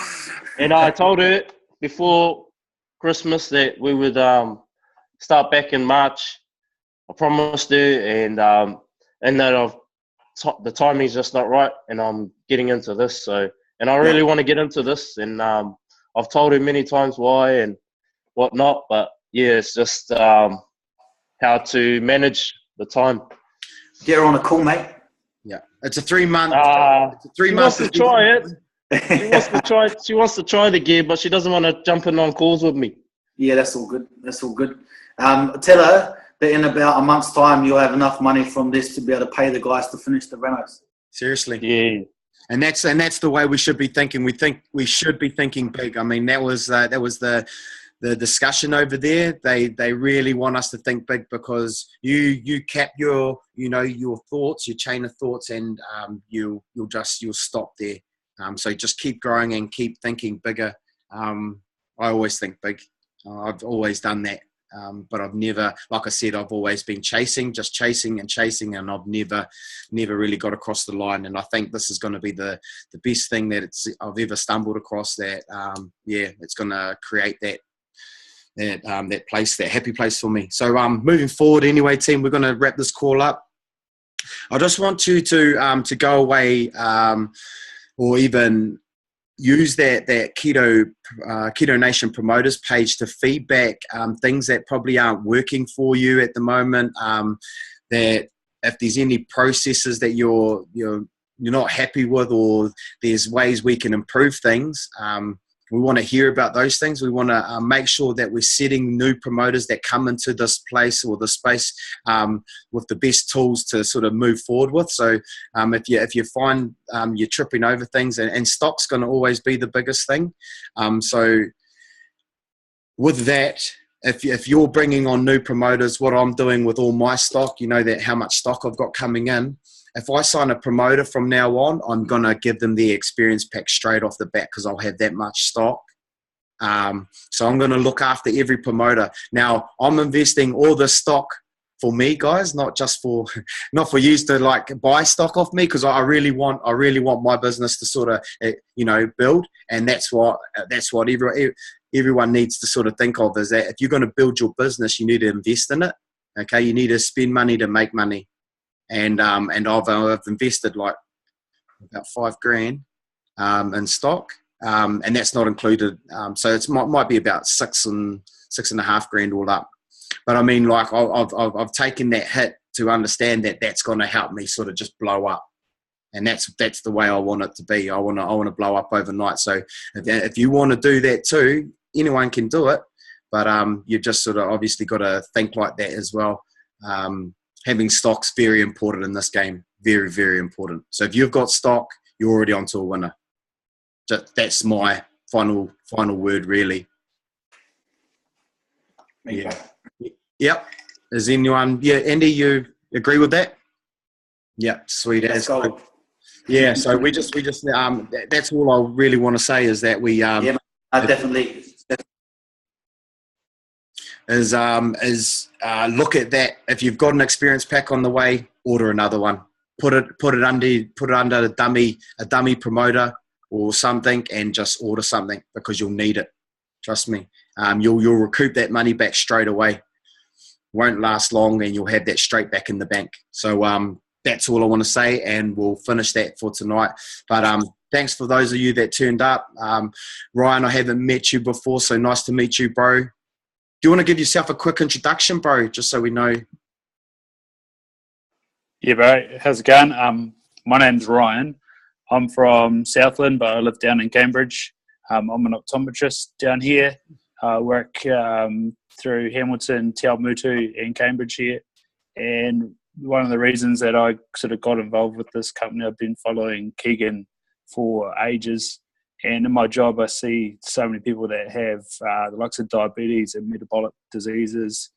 And I told her before Christmas that we would start back in March. I promised her, and that the timing's just not right, and I'm getting into this. And I really want to get into this, and I've told her many times why and whatnot, but yeah, it's just how to manage the time. Get her on a call, mate. Yeah, it's a 3 month. She wants to try it. She wants to try the gear, but she doesn't want to jump in on calls with me. Yeah, that's all good. Tell her that in about a month's time, you'll have enough money from this to be able to pay the guys to finish the renos. Seriously. Yeah. And that's the way we should be thinking. We should be thinking big. I mean, that was the discussion over there. They really want us to think big, because you cap your thoughts, your chain of thoughts, and you'll stop there. So just keep growing and keep thinking bigger. I always think big. I've always done that. But I've never, like I said, I've always been chasing, and I've never really got across the line. And I think this is going to be the best thing that I've ever stumbled across. That it's going to create that place, that happy place for me. So moving forward, anyway, team, we're going to wrap this call up. I just want you to go away, or even use that Ketonation promoters page to feedback things that probably aren't working for you at the moment. That if there's any processes that you're not happy with, or there's ways we can improve things, We want to hear about those things. We want to make sure that we're setting new promoters that come into this place or the space with the best tools to sort of move forward with. So if you find you're tripping over things, and stock's going to always be the biggest thing. So with that, if you're bringing on new promoters, what I'm doing with all my stock, you know that how much stock I've got coming in. If I sign a promoter from now on, I'm going to give them the experience pack straight off the bat because I'll have that much stock. So I'm going to look after every promoter. Now, I'm investing all the stock for me, guys, not for you to like buy stock off me, because I really want my business to sort of, build. And that's what everyone needs to sort of think of, is that if you're going to build your business, you need to invest in it. Okay. You need to spend money to make money. And I've invested like about $5,000 in stock, and that's not included. So it might be about $6,500 all up. But I mean, like I've taken that hit to understand that that's going to help me sort of just blow up, and that's the way I want it to be. I want to blow up overnight. So if you want to do that too, anyone can do it, but you just sort of obviously got to think like that as well. Having stock's very important in this game. Very, very important. So if you've got stock, you're already onto a winner. That's my final word, really. Yeah. Yep. Is anyone? Yeah, Andy, you agree with that? Yeah, sweet as. Yeah. So we just that's all I really want to say is that we yeah, I definitely. Is look at that. If you've got an experience pack on the way, order another one. Put it under a dummy promoter or something, and just order something because you'll need it. Trust me. You'll recoup that money back straight away. Won't last long, and you'll have that straight back in the bank. So that's all I want to say, and we'll finish that for tonight. But thanks for those of you that turned up. Ryan, I haven't met you before, so nice to meet you, bro. Do you want to give yourself a quick introduction, bro, just so we know? Yeah, bro. How's it going? My name's Ryan. I'm from Southland, but I live down in Cambridge. I'm an optometrist down here. I work through Hamilton, Te Awamutu, and Cambridge here. And one of the reasons that I sort of got involved with this company, I've been following Keegan for ages. And in my job, I see so many people that have the likes of diabetes and metabolic diseases.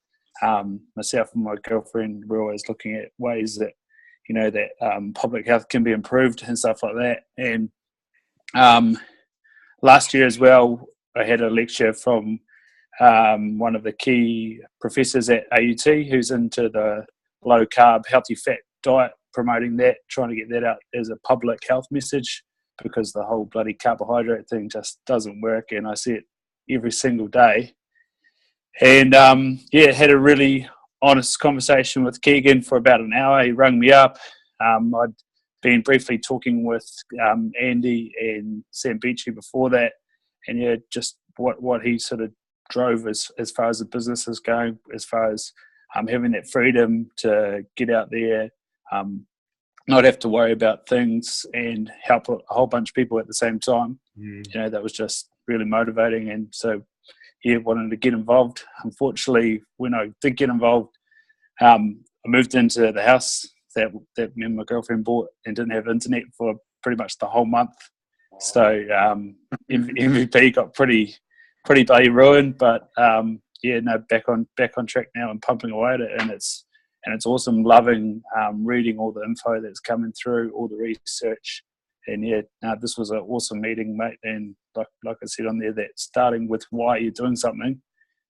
Myself and my girlfriend, we're always looking at ways that, public health can be improved and stuff like that. And last year as well, I had a lecture from one of the key professors at AUT who's into the low-carb, healthy fat diet, promoting that, trying to get that out as a public health message, because the whole bloody carbohydrate thing just doesn't work, and I see it every single day. And had a really honest conversation with Keegan for about an hour. He rang me up. I'd been briefly talking with Andy and Sam Beachy before that, and just what he sort of drove as far as the business is going, as far as having that freedom to get out there, not have to worry about things and help a whole bunch of people at the same time. That was just really motivating. And so, wanted to get involved. Unfortunately, when I did get involved, I moved into the house that me and my girlfriend bought and didn't have internet for pretty much the whole month. So MVP got pretty bloody ruined, but back on track now and pumping away at it, and it's awesome. Loving reading all the info that's coming through, all the research, and this was an awesome meeting, mate. And like I said on there, that starting with why you're doing something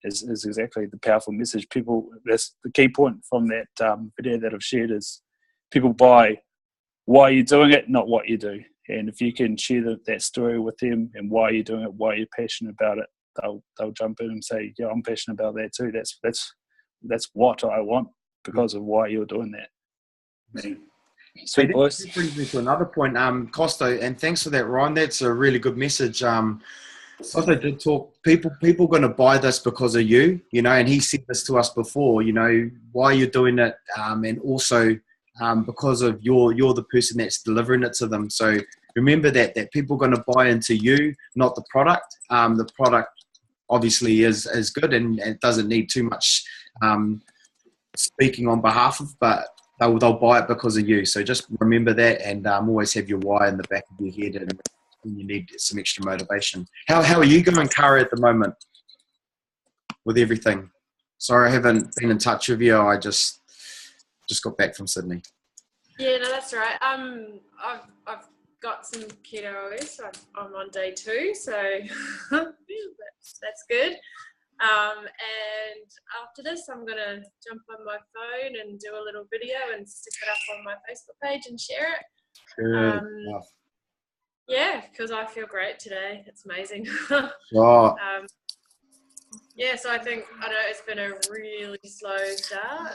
is exactly the powerful message. People, that's the key point from that video that I've shared, is people buy why you're doing it, not what you do. And if you can share that story with them and why you're doing it, why you're passionate about it, they'll jump in and say, yeah, I'm passionate about that too. That's what I want because of why you're doing that. Sweet boys. That brings me to another point, Costo, and thanks for that, Ryan. That's a really good message. Costo did talk. People going to buy this because of you, and he said this to us before. Why you're doing it, and also because of you're the person that's delivering it to them. So remember that people are going to buy into you, not the product. The product obviously is good and it doesn't need too much speaking on behalf of, but they'll buy it because of you. So just remember that, and always have your why in the back of your head, and when you need some extra motivation. How are you going, Kara, at the moment with everything? Sorry, I haven't been in touch with you. I just got back from Sydney. Yeah, no, that's right. I've got some keto, so I'm on day 2, so that's good. And after this, I'm gonna jump on my phone and do a little video and stick it up on my Facebook page and share it. Good. Yeah, because I feel great today. It's amazing. Oh. Yeah, so I think, I know it's been a really slow start,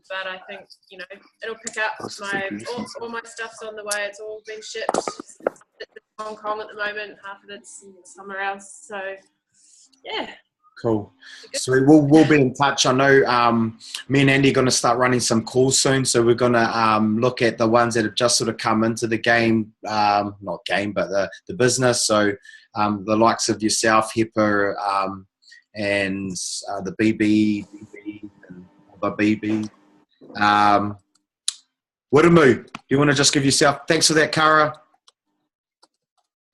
but I think, it'll pick up. All my stuff's on the way. It's all been shipped. It's in Hong Kong at the moment. Half of it's somewhere else. So, yeah. Cool. So we'll be in touch. I know me and Andy are going to start running some calls soon. So we're going to look at the ones that have just sort of come into the game, not game, but the business. So the likes of yourself, Hipper, and the BB and the BB. Wiramu, do you want to just give yourself, thanks for that, Kara.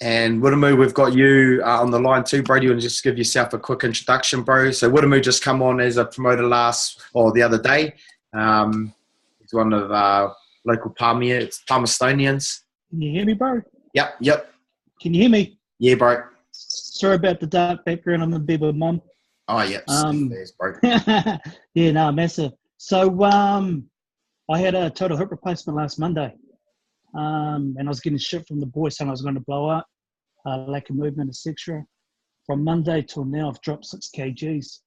And Wiramu, we've got you on the line too, bro. Do you want to just give yourself a quick introduction, bro? So Wiramu just come on as a promoter the other day. He's one of our local Palmerstonians. Can you hear me, bro? Yep. Can you hear me? Yeah, bro. Sorry about the dark background. I'm a bit of a mum. Oh, yeah. There's, bro. Yeah, no, massive. So I had a total hip replacement last Monday. And I was getting shit from the boys saying I was going to blow up, lack of movement, etc. From Monday till now, I've dropped 6 kgs.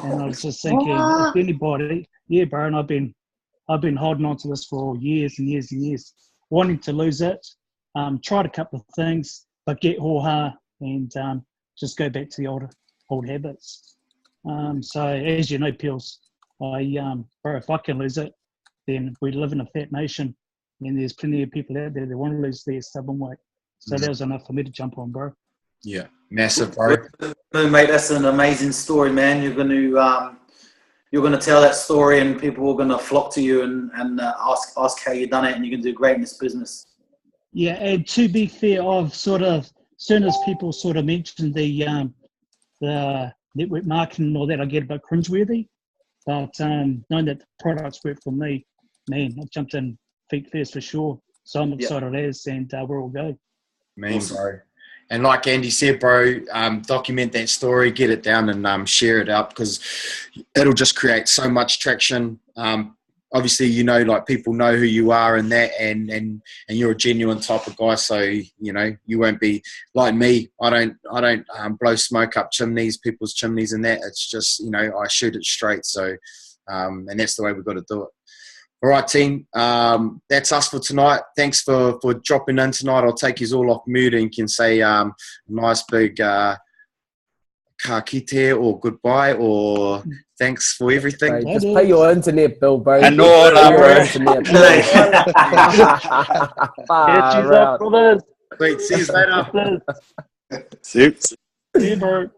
And I was just thinking, if anybody, yeah, bro, and I've been holding on to this for years and years and years, wanting to lose it. Tried a couple of things, but get hoha and just go back to the old habits. So as you know, Peels, bro, if I can lose it, then we live in a fat nation, and there's plenty of people out there that want to lose their stubborn weight. So that was enough for me to jump on, bro. Yeah, massive, bro. Mate, that's an amazing story, man. You're going to tell that story, and people are going to flock to you and ask how you done it, and you're going to do great in this business. Yeah, and to be fair, I've sort of, as soon as people sort of mentioned the network marketing and all that, I get a bit cringeworthy. But knowing that the products work for me, man, I've jumped in feet first for sure. So I'm excited as, and we're all go. Man, awesome. Bro. And like Andy said, bro, document that story, get it down and share it out, because it'll just create so much traction. Obviously, like people know who you are and that, and you're a genuine type of guy. So, you won't be like me. I don't blow smoke up people's chimneys and that. It's just, I shoot it straight. So, and that's the way we've got to do it. All right, team. That's us for tonight. Thanks for dropping in tonight. I'll take you all off mute and can say nice big ka kite or goodbye or thanks for everything. Bro, just pay your internet bill, bro. And no, bro. Brothers. Wait, see you later. See you. Yeah, bro.